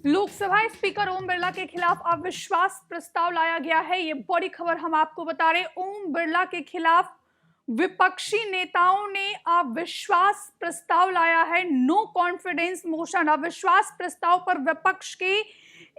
Lok Sabha speaker Om Birla के खिलाफ अविश्वास प्रस्ताव लाया गया है। ये बड़ी खबर हम आपको बता रहे। ओम बिरला के खिलाफ विपक्षी नेताओं ने अविश्वास प्रस्ताव लाया है। No confidence motion. अविश्वास प्रस्ताव पर विपक्ष के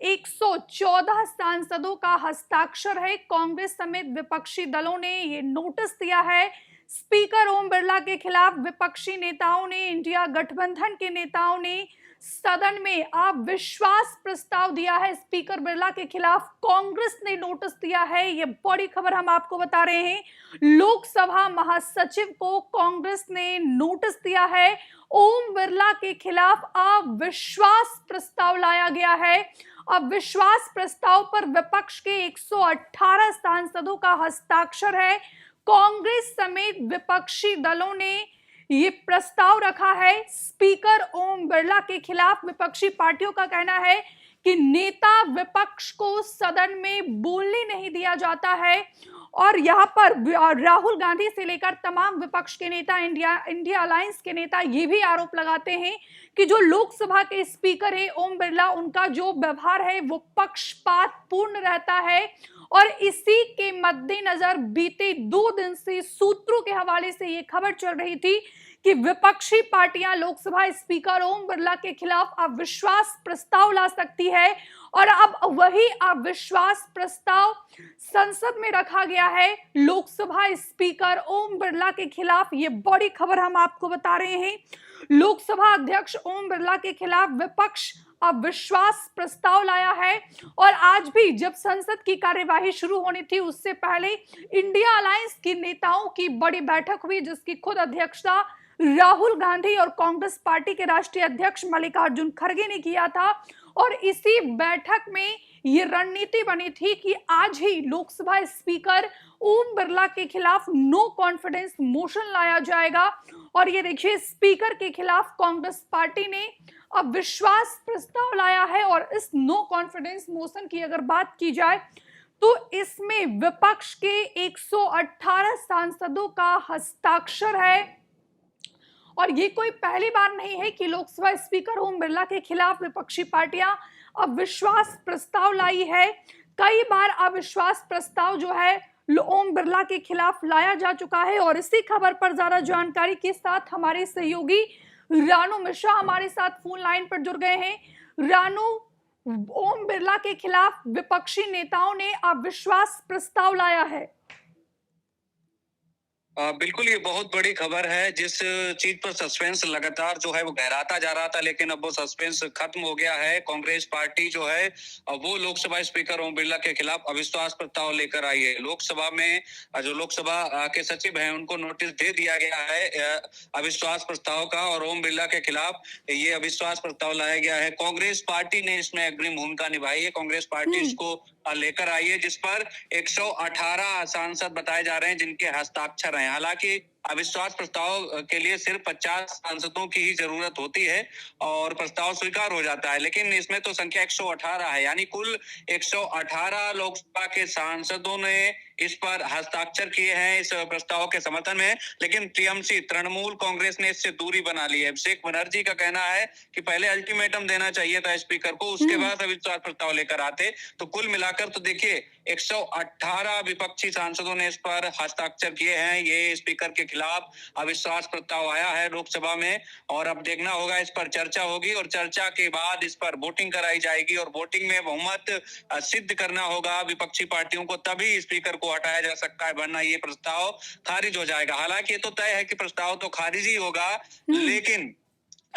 114 सांसदों का हस्ताक्षर है। कांग्रेस समेत विपक्षी दलों ने ये नोटिस दिया है। स्पीकर ओम बिरला के खिलाफ विपक्षी नेताओं ने, इंडिया गठबंधन के नेताओं ने सदन में अविश्वास प्रस्ताव दिया है। स्पीकर बिरला के खिलाफ कांग्रेस ने नोटिस दिया है। ये बड़ी खबर हम आपको बता रहे हैं। लोकसभा महासचिव को कांग्रेस ने नोटिस दिया है। ओम बिरला के खिलाफ अविश्वास प्रस्ताव लाया गया है। अविश्वास प्रस्ताव पर विपक्ष के 118 सांसदों का हस्ताक्षर है। कांग्रेस समेत विपक्षी दलों ने ये प्रस्ताव रखा है। स्पीकर ओम बिरला के खिलाफ विपक्षी पार्टियों का कहना है कि नेता विपक्ष को सदन में बोलने नहीं दिया जाता है। और यहाँ पर राहुल गांधी से लेकर तमाम विपक्ष के नेता, इंडिया अलायंस के नेता ये भी आरोप लगाते हैं कि जो लोकसभा के स्पीकर है ओम बिरला, उनका जो व्यवहार है वो पक्षपात पूर्ण रहता है। और इसी के मद्देनजर बीते 2 दिन से सूत्रों के हवाले से ये खबर चल रही थी कि विपक्षी पार्टियां लोकसभा स्पीकर ओम बिरला के खिलाफ अविश्वास प्रस्ताव ला सकती है। और अब वही अविश्वास प्रस्ताव संसद में रखा गया है लोकसभा स्पीकर ओम बिरला के खिलाफ। ये बड़ी खबर हम आपको बता रहे हैं। लोकसभा अध्यक्ष ओम बिरला के खिलाफ विपक्ष अविश्वास प्रस्ताव लाया है। और आज भी जब संसद की कार्यवाही शुरू होनी थी, उससे पहले इंडिया अलायंस के नेताओं की बड़ी बैठक हुई, जिसकी खुद अध्यक्षता राहुल गांधी और कांग्रेस पार्टी के राष्ट्रीय अध्यक्ष मल्लिकार्जुन खड़गे ने किया था। और इसी बैठक में ये रणनीति बनी थी कि आज ही लोकसभा स्पीकर ओम बिरला के खिलाफ नो कॉन्फिडेंस मोशन लाया जाएगा। और ये देखिए, स्पीकर के खिलाफ कांग्रेस पार्टी ने अविश्वास प्रस्ताव लाया है। और इस नो कॉन्फिडेंस मोशन की अगर बात की जाए तो इसमें विपक्ष के 118 सांसदों का हस्ताक्षर है। और ये कोई पहली बार नहीं है कि लोकसभा स्पीकर ओम बिरला के खिलाफ विपक्षी पार्टियां अविश्वास प्रस्ताव लाई है। कई बार अविश्वास प्रस्ताव जो है ओम बिरला के खिलाफ लाया जा चुका है। और इसी खबर पर ज्यादा जानकारी के साथ हमारे सहयोगी रानू मिश्रा हमारे साथ फोन लाइन पर जुड़ गए हैं। रानू, ओम बिरला के खिलाफ विपक्षी नेताओं ने अविश्वास प्रस्ताव लाया है। बिल्कुल, ये बहुत बड़ी खबर है। जिस चीज पर सस्पेंस लगातार जो है वो गहराता जा रहा था, लेकिन अब वो सस्पेंस खत्म हो गया है। कांग्रेस पार्टी जो है वो लोकसभा स्पीकर ओम बिरला के खिलाफ अविश्वास प्रस्ताव लेकर आई है। लोकसभा में जो लोकसभा के सचिव हैं उनको नोटिस दे दिया गया है अविश्वास प्रस्ताव का, और ओम बिरला के खिलाफ ये अविश्वास प्रस्ताव लाया गया है। कांग्रेस पार्टी ने इसमें अग्रिम भूमिका निभाई है। कांग्रेस पार्टी इसको लेकर आई है, जिस पर 118 सांसद बताए जा रहे हैं जिनके हस्ताक्षर हैं। हालांकि अविश्वास प्रस्ताव के लिए सिर्फ 50 सांसदों की ही जरूरत होती है और प्रस्ताव स्वीकार हो जाता है, लेकिन इसमें तो संख्या 118 है, यानी कुल 118 लोकसभा के सांसदों ने इस पर हस्ताक्षर किए हैं इस प्रस्ताव के समर्थन में। लेकिन टीएमसी, तृणमूल कांग्रेस ने इससे दूरी बना ली है। अभिषेक बनर्जी का कहना है कि पहले अल्टीमेटम देना चाहिए था स्पीकर को, उसके बाद अविश्वास प्रस्ताव लेकर आते। तो कुल मिलाकर तो देखिए 118 विपक्षी सांसदों ने इस पर हस्ताक्षर किए हैं। ये स्पीकर के खिलाफ अविश्वास प्रस्ताव आया है लोकसभा में, और अब देखना होगा, इस पर चर्चा होगी और चर्चा के बाद इस पर वोटिंग कराई जाएगी और वोटिंग में बहुमत सिद्ध करना होगा विपक्षी पार्टियों को, तभी स्पीकर को हटाया जा सकता है, वरना ये प्रस्ताव खारिज हो जाएगा। हालांकि ये तो तय है कि प्रस्ताव तो खारिज ही होगा, लेकिन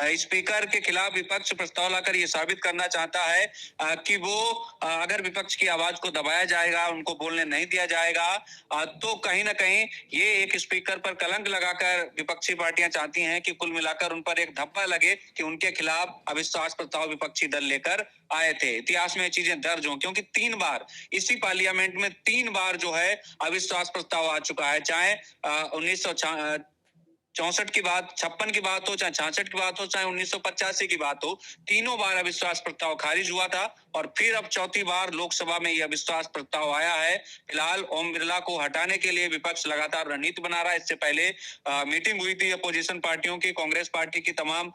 स्पीकर के खिलाफ विपक्ष प्रस्ताव लाकर ये साबित करना चाहता है कि वो अगर विपक्ष की आवाज को दबाया जाएगा, उनको बोलने नहीं दिया जाएगा, तो कहीं ना कहीं ये एक स्पीकर पर कलंक लगाकर विपक्षी पार्टियां चाहती हैं कि कुल मिलाकर उन पर एक धब्बा लगे कि उनके खिलाफ अविश्वास प्रस्ताव विपक्षी दल लेकर आए थे। इतिहास में ये चीजें दर्ज हों, क्योंकि 3 बार इसी पार्लियामेंट में 3 बार जो है अविश्वास प्रस्ताव आ चुका है। चाहे 1964 की बात, 56 की बात हो, चाहे 66 की बात हो, चाहे 1985 की बात हो, तीनों बार अविश्वास प्रस्ताव खारिज हुआ था और फिर अब चौथी बार लोकसभा में यह अविश्वास प्रस्ताव आया है। फिलहाल ओम बिरला को हटाने के लिए विपक्ष लगातार रणनीति बना रहा है। इससे पहले मीटिंग हुई थी अपोजिशन पार्टियों की, कांग्रेस पार्टी की तमाम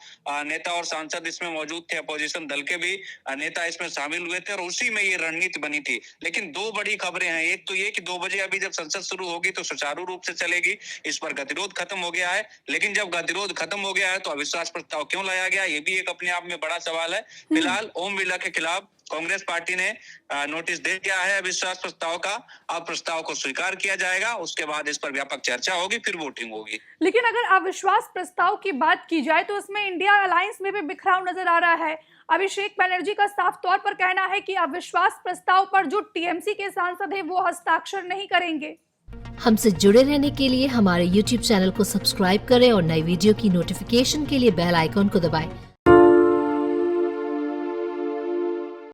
नेता और सांसद इसमें मौजूद थे, अपोजिशन दल के भी नेता इसमें शामिल हुए थे और उसी में ये रणनीति बनी थी। लेकिन दो बड़ी खबरें हैं। एक तो ये कि 2 बजे अभी जब संसद शुरू होगी तो सुचारू रूप से चलेगी, इस पर गतिरोध खत्म हो गया है। लेकिन जब गतिरोध खत्म हो गया है तो अविश्वास प्रस्ताव क्यों लाया गया, ये भी एक अपने आप में बड़ा सवाल है। फिलहाल ओम बिरला के खिलाफ कांग्रेस पार्टी ने नोटिस दे दिया है अविश्वास प्रस्ताव का। अब प्रस्ताव को स्वीकार किया जाएगा, उसके बाद इस पर व्यापक चर्चा होगी, फिर वोटिंग होगी। लेकिन अगर अविश्वास प्रस्ताव की बात की जाए तो इसमें इंडिया अलायंस में भी बिखराव नजर आ रहा है। अभिषेक बनर्जी का साफ तौर पर कहना है कि अविश्वास प्रस्ताव पर जो टीएमसी के सांसद हैं वो हस्ताक्षर नहीं करेंगे। हमसे जुड़े रहने के लिए हमारे YouTube चैनल को सब्सक्राइब करें और नई वीडियो की नोटिफिकेशन के लिए बेल आइकॉन को दबाएं।